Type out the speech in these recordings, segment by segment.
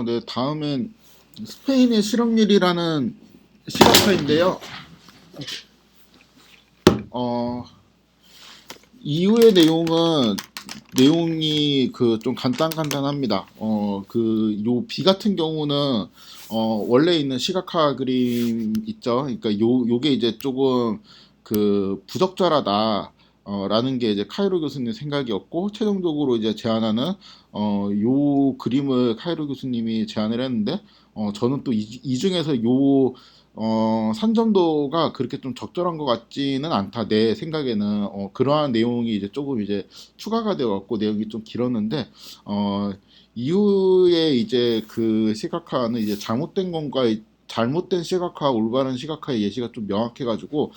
네, 다음엔 스페인의 실업률이라는 시각화인데요. 어, 이후의 내용이 그 좀 간단합니다. 요 B 같은 경우는 원래 있는 시각화 그림 있죠. 그러니까 요게 이제 조금 그 부적절하다. 라는 게 이제 카이로 교수님 생각이었고, 최종적으로 이제 제안하는 요 그림을 카이로 교수님이 제안을 했는데, 저는 또 이 중에서 요 산점도가 그렇게 좀 적절한 것 같지는 않다. 내 생각에는 그러한 내용이 이제 조금 이제 추가가 되어 갖고 내용이 좀 길었는데, 어, 이후에 이제 그 시각화는 이제 잘못된 시각화, 올바른 시각화의 예시가 좀 명확해가지고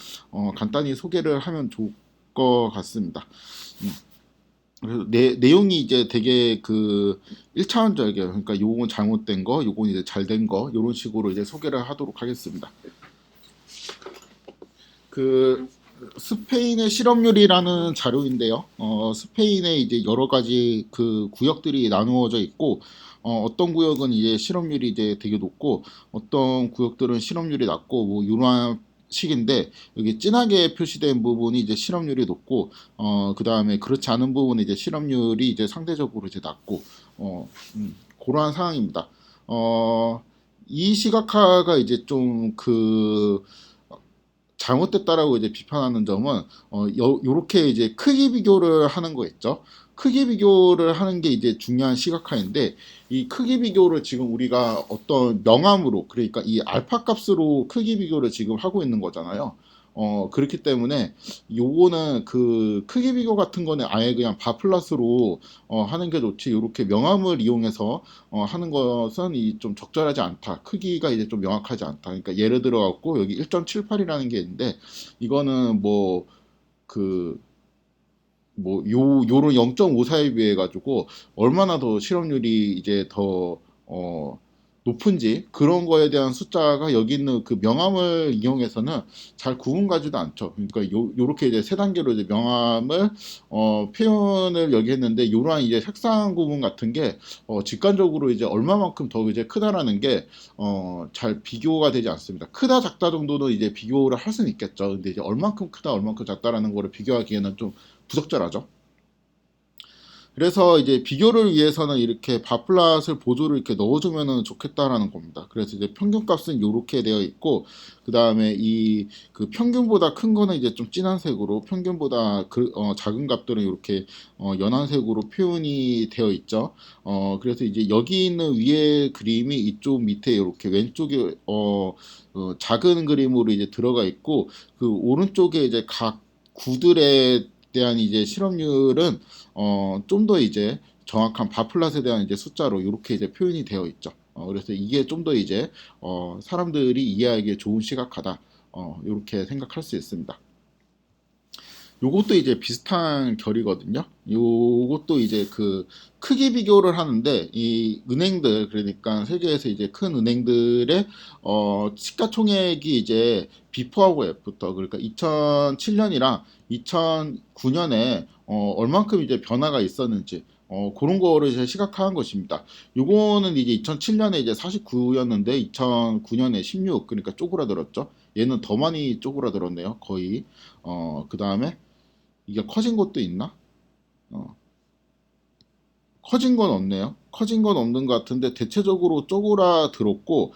간단히 소개를 하면 좋을 것 같습니다. 음. 그래서 내용이 이제 되게 그 1차원적이에요. 그러니까 요건 잘못된 거, 요건 이제 잘된 거, 이런 식으로 이제 소개를 하도록 하겠습니다. 그 스페인의 실업률이라는 자료인데요. 스페인에 이제 여러 가지 그 구역들이 나누어져 있고, 어떤 구역은 이제 실업률이 이제 되게 높고, 어떤 구역들은 실업률이 낮고, 뭐 이러한 식인데, 여기 진하게 표시된 부분이 이제 실업률이 높고, 그 다음에 그렇지 않은 부분은 이제 실업률이 이제 상대적으로 이제 낮고, 그러한 상황입니다. 어, 이 시각화가 이제 좀그 잘못됐다라고 이제 비판하는 점은 요렇게 이제 크기 비교를 하는 거 있죠. 크기 비교를 하는 게 이제 중요한 시각화인데 이 크기 비교를 지금 우리가 어떤 명암으로 그러니까 이 알파 값으로 크기 비교를 지금 하고 있는 거잖아요. 그렇기 때문에 요거는 그 크기 비교 같은 거는 아예 그냥 바플러스로 하는 게 좋지. 요렇게 명암을 이용해서 하는 것은 이 좀 적절하지 않다. 크기가 이제 좀 명확하지 않다. 그러니까 예를 들어 갖고 여기 1.78이라는 게 있는데 이거는 뭐 그 요런 0.54에 비해 가지고 얼마나 더 실업률이 이제 더 높은지 그런 거에 대한 숫자가 여기 있는 그 명암을 이용해서는 잘 구분 가지도 않죠. 그러니까 요렇게 이제 세 단계로 이제 명암을 표현을 여기 했는데 요러한 이제 색상 구분 같은 게 직관적으로 이제 얼마만큼 더 이제 크다라는 게 잘 비교가 되지 않습니다. 크다 작다 정도는 이제 비교를 할 수는 있겠죠. 근데 이제 얼만큼 크다 얼만큼 작다라는 거를 비교하기에는 좀 부적절하죠. 그래서 이제 비교를 위해서는 이렇게 바플랏을 보조를 이렇게 넣어주면 좋겠다라는 겁니다. 그래서 이제 평균값은 이렇게 되어 있고, 그 다음에 이 그 평균보다 큰 거는 이제 좀 진한 색으로, 평균보다 작은 값들은 이렇게 연한 색으로 표현이 되어 있죠. 그래서 이제 여기 있는 위에 그림이 이쪽 밑에 이렇게 왼쪽에 작은 그림으로 이제 들어가 있고, 그 오른쪽에 이제 각 구들에 대한 이제 실업률은 좀 더 이제 정확한 바플랏에 대한 이제 숫자로 이렇게 이제 표현이 되어 있죠. 그래서 이게 좀 더 이제 사람들이 이해하기에 좋은 시각화다. 이렇게 생각할 수 있습니다. 요것도 이제 비슷한 결이거든요. 요것도 이제 그 크기 비교를 하는데 이 은행들 그러니까 세계에서 이제 큰 은행들의 시가총액이 이제 비포하고 애프터 그러니까 2007년이랑 2009년에 얼만큼 이제 변화가 있었는지 그런 거를 이제 시각화한 것입니다. 요거는 이제 2007년에 이제 49였는데 2009년에 16 그러니까 쪼그라들었죠. 얘는 더 많이 쪼그라들었네요. 거의 그 다음에 이게 커진 것도 있나? 어, 커진 건 없네요. 커진 건 없는 것 같은데 대체적으로 쪼그라들었고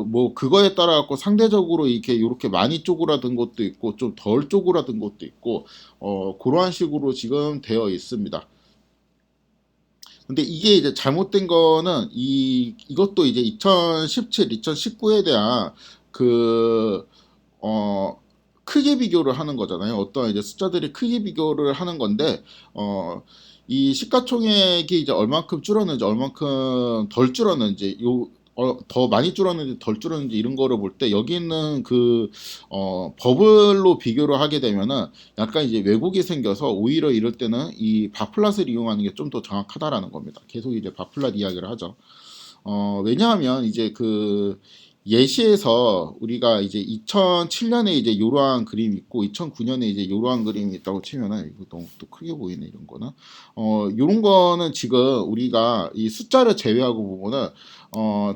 뭐 그거에 따라 갖고 상대적으로 이렇게 많이 쪼그라든 것도 있고 좀 덜 쪼그라든 것도 있고 그러한 식으로 지금 되어 있습니다. 근데 이게 이제 잘못된 거는 이것도 이제 2017, 2019에 대한 그 크게 비교를 하는 거잖아요. 어떤 이제 숫자들이 크게 비교를 하는 건데, 이 시가총액이 이제 얼만큼 줄었는지, 얼만큼 덜 줄었는지, 더 많이 줄었는지 덜 줄었는지 이런 거를 볼 때 여기 있는 그 버블로 비교를 하게 되면은 약간 이제 왜곡이 생겨서 오히려 이럴 때는 이 바플랏을 이용하는 게 좀 더 정확하다라는 겁니다. 계속 이제 바플랏 이야기를 하죠. 왜냐하면 이제 그 예시에서 우리가 이제 2007년에 이제 이러한 그림이 있고 2009년에 이제 이러한 그림이 있다고 치면은 이거 너무 또 크게 보이네 이런 거는 요런 거는 지금 우리가 이 숫자를 제외하고 보면은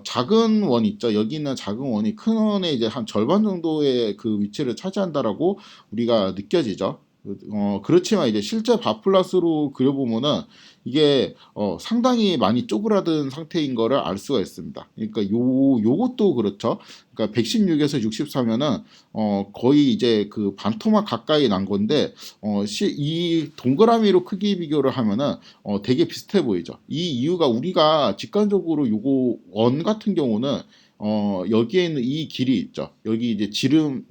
작은 원 있죠. 여기 있는 작은 원이 큰 원의 이제 한 절반 정도의 그 위치를 차지한다라고 우리가 느껴지죠. 그렇지만 이제 실제 바플러스로 그려보면은 이게 상당히 많이 쪼그라든 상태인 거를 알 수가 있습니다. 그러니까 요것도 그렇죠. 그러니까 116에서 64면은 거의 이제 그 반토막 가까이 난 건데 이 동그라미로 크기 비교를 하면은 되게 비슷해 보이죠. 이 이유가 우리가 직관적으로 요거 원 같은 경우는 여기에 있는 이 길이 있죠. 여기 이제 지름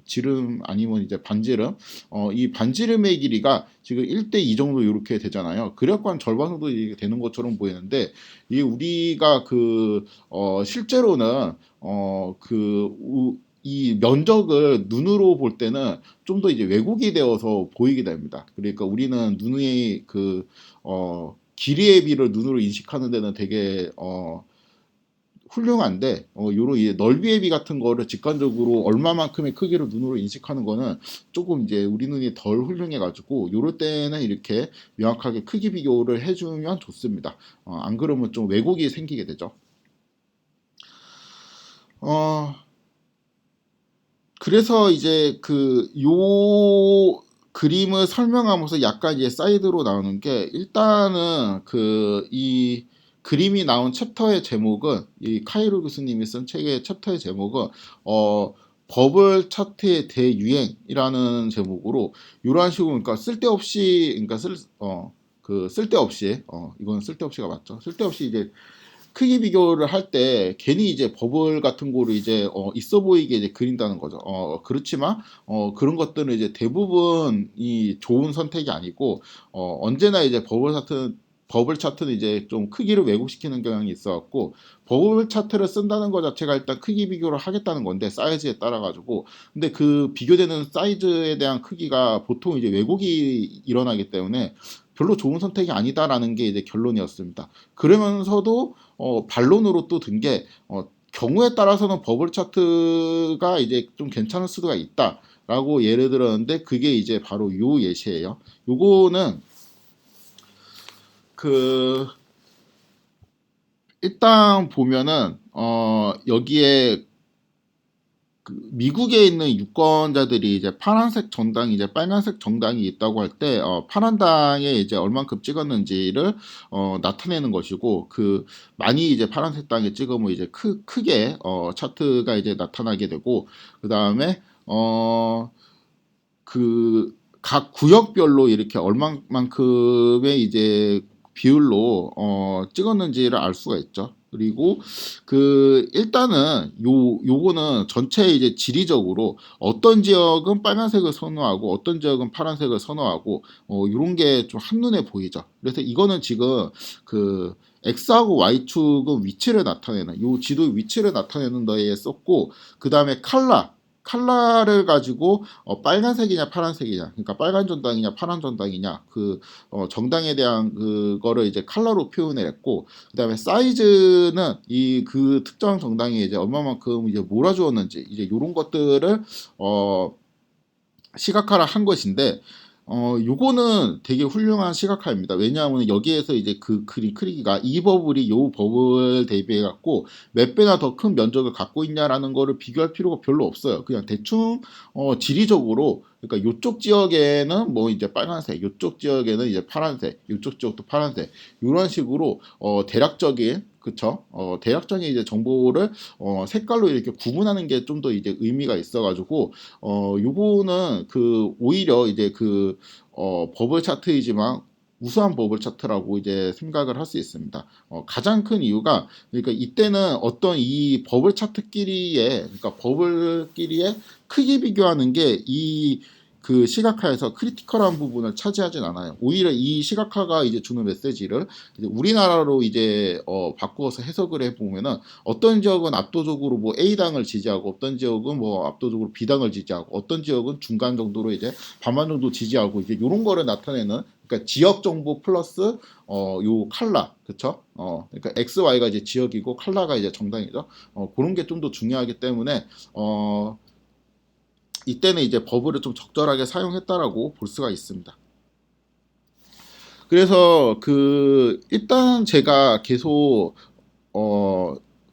아니면 이제 반지름, 이 반지름의 길이가 지금 1대2 정도 이렇게 되잖아요. 그래갖고 한 절반 정도 이게 되는 것처럼 보이는데, 이 우리가 실제로는, 이 면적을 눈으로 볼 때는 좀 더 이제 왜곡이 되어서 보이게 됩니다. 그러니까 우리는 눈의 길이의 비를 눈으로 인식하는 데는 되게, 훌륭한데 요런 이제 넓이의 비 같은 거를 직관적으로 얼마만큼의 크기를 눈으로 인식하는 거는 조금 이제 우리 눈이 덜 훌륭해 가지고 요럴 때는 이렇게 명확하게 크기 비교를 해주면 좋습니다. 안 그러면 좀 왜곡이 생기게 되죠. 어 그래서 이제 요 그림을 설명하면서 약간 이제 사이드로 나오는 게, 일단은 이 그림이 나온 챕터의 제목은, 이 카이로 교수님이 쓴 책의 챕터의 제목은 버블 차트의 대유행이라는 제목으로, 이러한 식으로 그러니까 쓸데없이, 그러니까 쓸데없이, 이건 쓸데없이가 맞죠. 쓸데없이 이제 크기 비교를 할 때 괜히 이제 버블 같은 거를 이제 있어 보이게 이제 그린다는 거죠. 그렇지만 그런 것들은 이제 대부분 이 좋은 선택이 아니고, 언제나 이제 버블 차트는 이제 좀 크기를 왜곡시키는 경향이 있어갖고, 버블 차트를 쓴다는 것 자체가 일단 크기 비교를 하겠다는 건데, 사이즈에 따라 가지고. 근데 그 비교되는 사이즈에 대한 크기가 보통 이제 왜곡이 일어나기 때문에 별로 좋은 선택이 아니다라는 게 이제 결론이었습니다. 그러면서도 반론으로 또 든 게, 경우에 따라서는 버블 차트가 이제 좀 괜찮을 수가 있다라고 예를 들었는데, 그게 이제 바로 요 예시예요. 요거는 그 일단 보면은 여기에 미국에 있는 유권자들이 이제 파란색 정당이 이제 빨간색 정당이 있다고 할 때 파란 당에 이제 얼만큼 찍었는지를 나타내는 것이고, 많이 이제 파란색 당에 찍으면 이제 크게 차트가 이제 나타나게 되고, 그 다음에 각 구역별로 이렇게 얼마만큼의 이제 비율로 찍었는지를 알 수가 있죠. 그리고 일단은 요거는 전체 이제 지리적으로 어떤 지역은 빨간색을 선호하고 어떤 지역은 파란색을 선호하고 요런 게 좀 한눈에 보이죠. 그래서 이거는 지금 X하고 Y축은 위치를 나타내는, 요 지도 위치를 나타내는 데에 썼고, 그 다음에 칼라를 가지고 빨간색이냐 파란색이냐, 그러니까 빨간 전당이냐 파란 전당이냐, 정당에 대한 그거를 이제 칼라로 표현을 했고, 그다음에 사이즈는 특정 정당이 이제 얼마만큼 이제 몰아주었는지, 이제 이런 것들을 시각화를 한 것인데, 요거는 되게 훌륭한 시각화입니다. 왜냐하면 여기에서 이제 그림 크기가 이 버블이 요 버블 대비해 갖고 몇 배나 더 큰 면적을 갖고 있냐라는 거를 비교할 필요가 별로 없어요. 그냥 대충 지리적으로, 그러니까 요쪽 지역에는 뭐 이제 빨간색, 요쪽 지역에는 이제 파란색, 요쪽 지역도 파란색, 이런 식으로 대략적인, 그쵸? 대략적인 이제 정보를 색깔로 이렇게 구분하는 게 좀 더 이제 의미가 있어가지고, 요거는 오히려 이제 버블 차트이지만 우수한 버블 차트라고 이제 생각을 할 수 있습니다. 가장 큰 이유가, 그러니까 이때는 어떤 이 버블 차트끼리의, 그러니까 버블끼리의 크기 비교하는 게 그 시각화에서 크리티컬한 부분을 차지하진 않아요. 오히려 이 시각화가 이제 주는 메시지를 이제 우리나라로 이제 바꾸어서 해석을 해보면은 어떤 지역은 압도적으로 뭐 A당을 지지하고 어떤 지역은 뭐 압도적으로 B당을 지지하고 어떤 지역은 중간 정도로 이제 반반 정도 지지하고 이제 이런 거를 나타내는, 그러니까 지역 정보 플러스 요 칼라, 그쵸? 그러니까 X, Y가 이제 지역이고 칼라가 이제 정당이죠. 그런 게 좀 더 중요하기 때문에 이때는 이제 버블을 좀 적절하게 사용했다라고 볼 수가 있습니다. 그래서 그 일단 제가 계속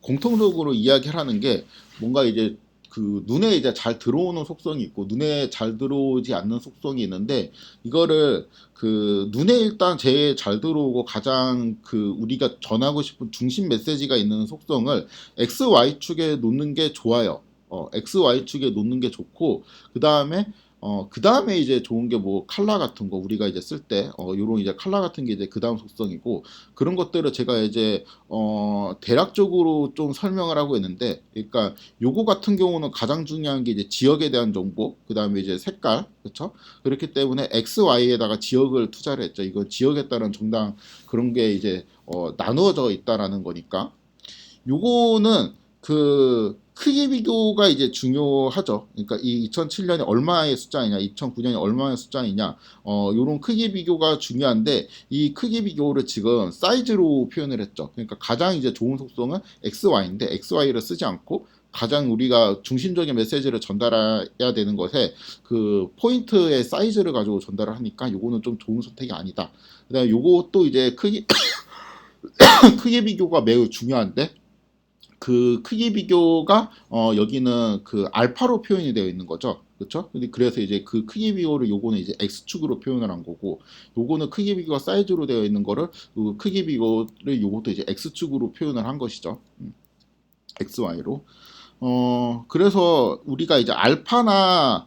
공통적으로 이야기를 하는 게 뭔가 이제 그 눈에 이제 잘 들어오는 속성이 있고 눈에 잘 들어오지 않는 속성이 있는데, 이거를 그 눈에 일단 제일 잘 들어오고 가장 그 우리가 전하고 싶은 중심 메시지가 있는 속성을 X, Y축에 놓는 게 좋아요. X, Y축에 놓는 게 좋고, 그 다음에 이제 좋은 게 뭐 칼라 같은 거 우리가 이제 쓸 때 요런 이제 칼라 같은 게 이제 그 다음 속성이고, 그런 것들을 제가 이제 대략적으로 좀 설명을 하고 있는데, 그러니까 요거 같은 경우는 가장 중요한 게 이제 지역에 대한 정보, 그 다음에 이제 색깔, 그렇죠? 그렇기 때문에 X, Y에다가 지역을 투자를 했죠. 이건 지역에 따른 정당 그런 게 이제 나누어져 있다라는 거니까. 요거는 그 크기 비교가 이제 중요하죠. 그러니까 이 2007년에 얼마의 숫자이냐, 2009년에 얼마의 숫자이냐, 요런 크기 비교가 중요한데, 이 크기 비교를 지금 사이즈로 표현을 했죠. 그러니까 가장 이제 좋은 속성은 XY인데 XY를 쓰지 않고 가장 우리가 중심적인 메시지를 전달해야 되는 것에 그 포인트의 사이즈를 가지고 전달을 하니까 요거는 좀 좋은 선택이 아니다. 그다음에 요것도 이제 크기 비교가 매우 중요한데, 그 크기 비교가 여기는 그 알파로 표현이 되어 있는 거죠. 그렇죠? 그래서 이제 그 크기 비교를 요거는 이제 x축으로 표현을 한 거고, 요거는 크기 비교가 사이즈로 되어 있는 거를 그 크기 비교를 요것도 이제 x축으로 표현을 한 것이죠. xy로. 그래서 우리가 이제 알파나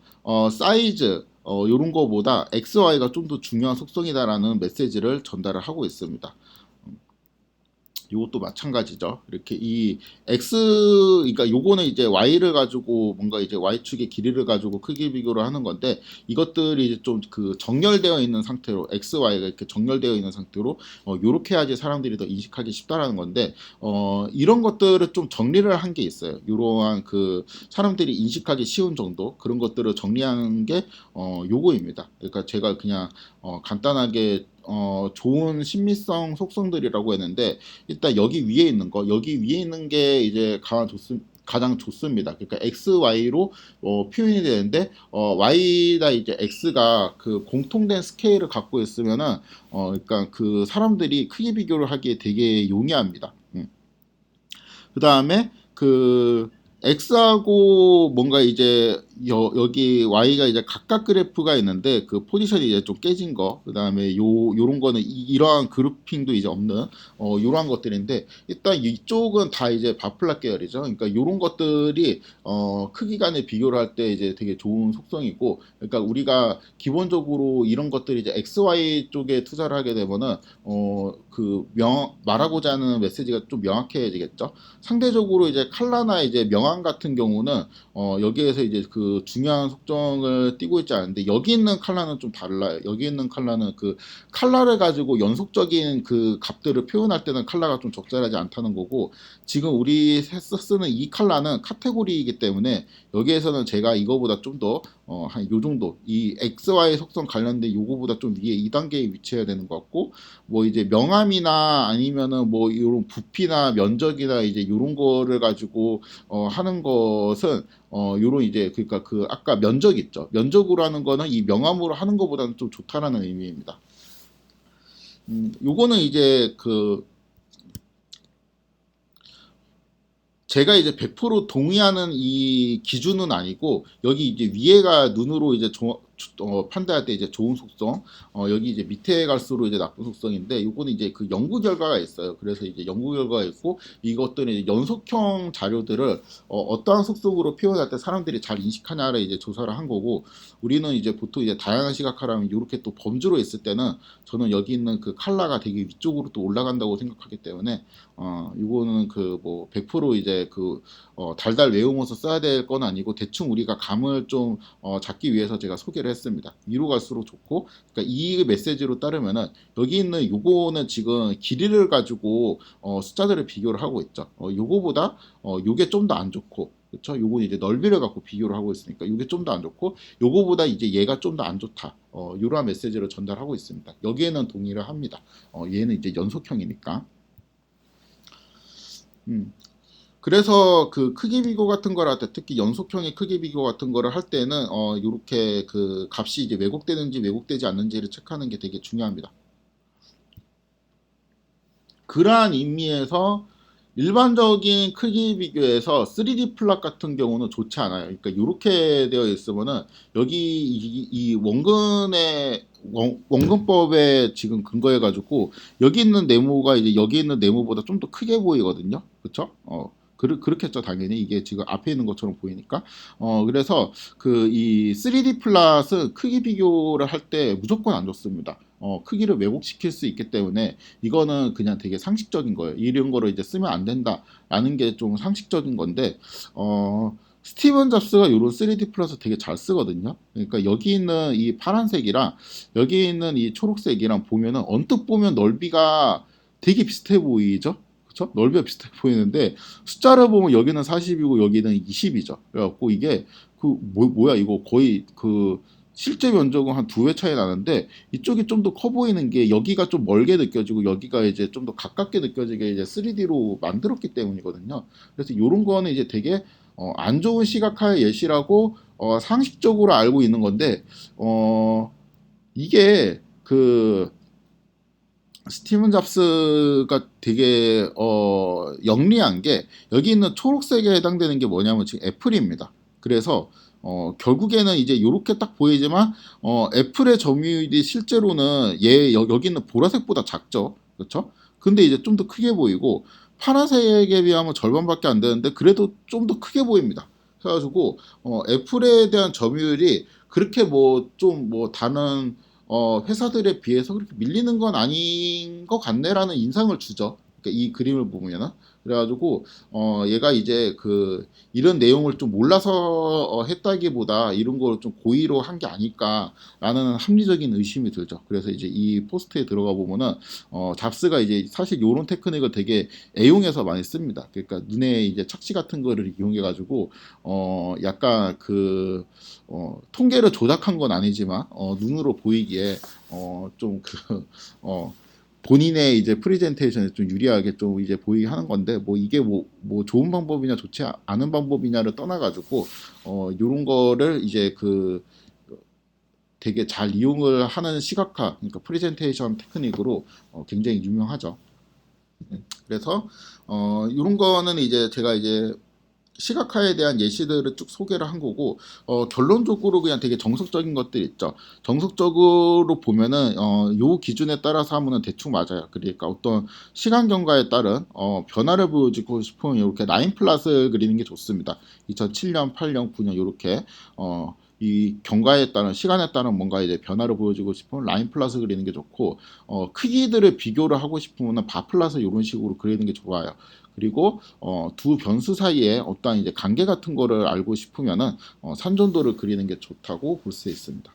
사이즈 요런 거보다 xy가 좀 더 중요한 속성이다라는 메시지를 전달을 하고 있습니다. 이것도 마찬가지죠. 이렇게 이 x, 그러니까 요거는 이제 y를 가지고 뭔가 이제 y축의 길이를 가지고 크기 비교를 하는 건데, 이것들이 이제 좀 그 정렬되어 있는 상태로 x, y가 이렇게 정렬되어 있는 상태로 요렇게 해야지 사람들이 더 인식하기 쉽다라는 건데, 이런 것들을 좀 정리를 한 게 있어요. 이러한 그 사람들이 인식하기 쉬운 정도 그런 것들을 정리하는 게 요거입니다. 그러니까 제가 그냥 간단하게 좋은 심미성 속성들이라고 했는데, 일단 여기 위에 있는 거, 여기 위에 있는 게 이제 가장 좋습니다. 그러니까 x, y로 표현이 되는데, y다 이제 x가 그 공통된 스케일을 갖고 있으면은 그러니까 그 사람들이 크기 비교를 하기에 되게 용이합니다. 그 다음에 그 X하고 뭔가 이제 여기 Y가 이제 각각 그래프가 있는데 그 포지션이 이제 좀 깨진 거, 그 다음에 요런 거는 이러한 그룹핑도 이제 없는 요러한 것들인데, 일단 이쪽은 다 이제 바플라 계열이죠. 그러니까 요런 것들이 크기 간의 비교를 할 때 이제 되게 좋은 속성이고, 그러니까 우리가 기본적으로 이런 것들이 이제 XY 쪽에 투자를 하게 되면은 말하고자 하는 메시지가 좀 명확해지겠죠. 상대적으로 이제 칼라나 이제 명암 같은 경우는 여기에서 이제 그 중요한 속성을 띠고 있지 않은데, 여기 있는 칼라는 좀 달라요. 여기 있는 칼라는 그 칼라를 가지고 연속적인 그 값들을 표현할 때는 칼라가 좀 적절하지 않다는 거고, 지금 우리 쓰는 이 칼라는 카테고리이기 때문에 여기에서는 제가 이거보다 좀 더 한 요 정도 이 XY 속성 관련된 요거보다 좀 위에 2단계에 위치해야 되는 것 같고, 뭐 이제 명암이나 아니면은 뭐 이런 부피나 면적이나 이제 요런 거를 가지고 하는 것은 요런 이제 그러니까 그 아까 면적 있죠. 면적으로 하는 거는 이 명암으로 하는 것보다는 좀 좋다라는 의미입니다. 요거는 이제 그 제가 이제 100% 동의하는 이 기준은 아니고, 여기 이제 위에가 눈으로 이제 판단할 때 이제 좋은 속성, 여기 이제 밑에 갈수록 이제 나쁜 속성인데, 요거는 이제 그 연구 결과가 있어요. 그래서 이제 연구 결과가 있고, 이것들은 이제 연속형 자료들을 어떠한 속성으로 표현할 때 사람들이 잘 인식하냐를 이제 조사를 한 거고, 우리는 이제 보통 이제 다양한 시각화라면 이렇게 또 범주로 있을 때는 저는 여기 있는 그 칼라가 되게 위쪽으로 또 올라간다고 생각하기 때문에 이거는 그 뭐 100% 이제 달달 외우면서 써야 될 건 아니고, 대충 우리가 감을 좀 잡기 위해서 제가 소개를 소개를 했습니다. 위로 갈수록 좋고, 그러니까 이 메시지로 따르면은 여기 있는 요거는 지금 길이를 가지고 숫자들을 비교를 하고 있죠. 요거보다 요게 좀 더 안 좋고, 그렇죠? 요건 이제 넓이를 갖고 비교를 하고 있으니까 요게 좀 더 안 좋고, 요거보다 이제 얘가 좀 더 안 좋다. 이러한 메시지를 전달하고 있습니다. 여기에는 동의를 합니다. 얘는 이제 연속형이니까. 그래서 그 크기 비교 같은 걸 할 때, 특히 연속형의 크기 비교 같은 거를 할 때는 요렇게 그 값이 이제 왜곡되는지 왜곡되지 않는지를 체크하는 게 되게 중요합니다. 그러한 의미에서 일반적인 크기 비교에서 3D 플랫 같은 경우는 좋지 않아요. 그러니까 이렇게 되어 있으면은 여기 이 원근의 원근법에 지금 근거해 가지고 여기 있는 네모가 이제 여기 있는 네모보다 좀 더 크게 보이거든요. 그렇죠? 그렇겠죠, 당연히. 이게 지금 앞에 있는 것처럼 보이니까. 그래서 그 이 3D 플랫은 크기 비교를 할 때 무조건 안 좋습니다. 크기를 왜곡시킬 수 있기 때문에 이거는 그냥 되게 상식적인 거예요. 이런 거를 이제 쓰면 안 된다라는 게 좀 상식적인 건데, 스티븐 잡스가 이런 3D 플러스 되게 잘 쓰거든요. 그러니까 여기 있는 이 파란색이랑 여기 있는 이 초록색이랑 보면은 언뜻 보면 넓이가 되게 비슷해 보이죠? 그쵸? 넓이가 비슷해 보이는데 숫자를 보면 여기는 40이고 여기는 20이죠. 그래갖고 이게 그 뭐야 이거 거의 그 실제 면적은 한 두 배 차이 나는데 이쪽이 좀 더 커 보이는 게 여기가 좀 멀게 느껴지고 여기가 이제 좀 더 가깝게 느껴지게 이제 3D로 만들었기 때문이거든요. 그래서 이런 거는 이제 되게 안 좋은 시각화의 예시라고 상식적으로 알고 있는 건데 이게 그 스티븐 잡스가 되게 영리한 게 여기 있는 초록색에 해당되는 게 뭐냐면 지금 애플입니다. 그래서 결국에는 이제 이렇게 딱 보이지만 애플의 점유율이 실제로는 여기 있는 보라색보다 작죠. 그렇죠? 근데 이제 좀 더 크게 보이고 파란색에 비하면 절반밖에 안 되는데 그래도 좀 더 크게 보입니다. 그래가지고 애플에 대한 점유율이 그렇게 뭐 좀 뭐 다른 회사들에 비해서 그렇게 밀리는 건 아닌 것 같네라는 인상을 주죠. 그러니까 이 그림을 보면은 그래가지고 얘가 이제 그 이런 내용을 좀 몰라서 했다기보다 이런 걸 좀 고의로 한 게 아닐까라는 합리적인 의심이 들죠. 그래서 이제 이 포스트에 들어가 보면은 잡스가 이제 사실 요런 테크닉을 되게 애용해서 많이 씁니다. 그러니까 눈에 이제 착시 같은 거를 이용해 가지고 약간 그 통계를 조작한 건 아니지만 눈으로 보이기에 좀그 본인의 이제 프리젠테이션에 좀 유리하게 좀 이제 보이게 하는 건데 뭐 이게 뭐 좋은 방법이냐 좋지 않은 방법이냐를 떠나가지고 요런 거를 이제 그 되게 잘 이용을 하는 시각화 그러니까 프리젠테이션 테크닉으로 굉장히 유명하죠. 그래서 이런 거는 이제 제가 이제 시각화에 대한 예시들을 쭉 소개를 한 거고 결론적으로 그냥 되게 정석적인 것들 있죠. 정석적으로 보면은 요 기준에 따라서 하면은 대충 맞아요. 그러니까 어떤 시간 경과에 따른 변화를 보여주고 싶으면 이렇게 라인 플랫을 그리는 게 좋습니다. 2007년, 8년, 9년 이렇게 이 경과에 따른 시간에 따른 뭔가 이제 변화를 보여주고 싶으면 라인 플랫을 그리는 게 좋고 크기들을 비교를 하고 싶으면 바 플랫을 이런 식으로 그리는 게 좋아요. 그리고 두 변수 사이에 어떠한 이제 관계 같은 거를 알고 싶으면은 산전도를 그리는 게 좋다고 볼 수 있습니다.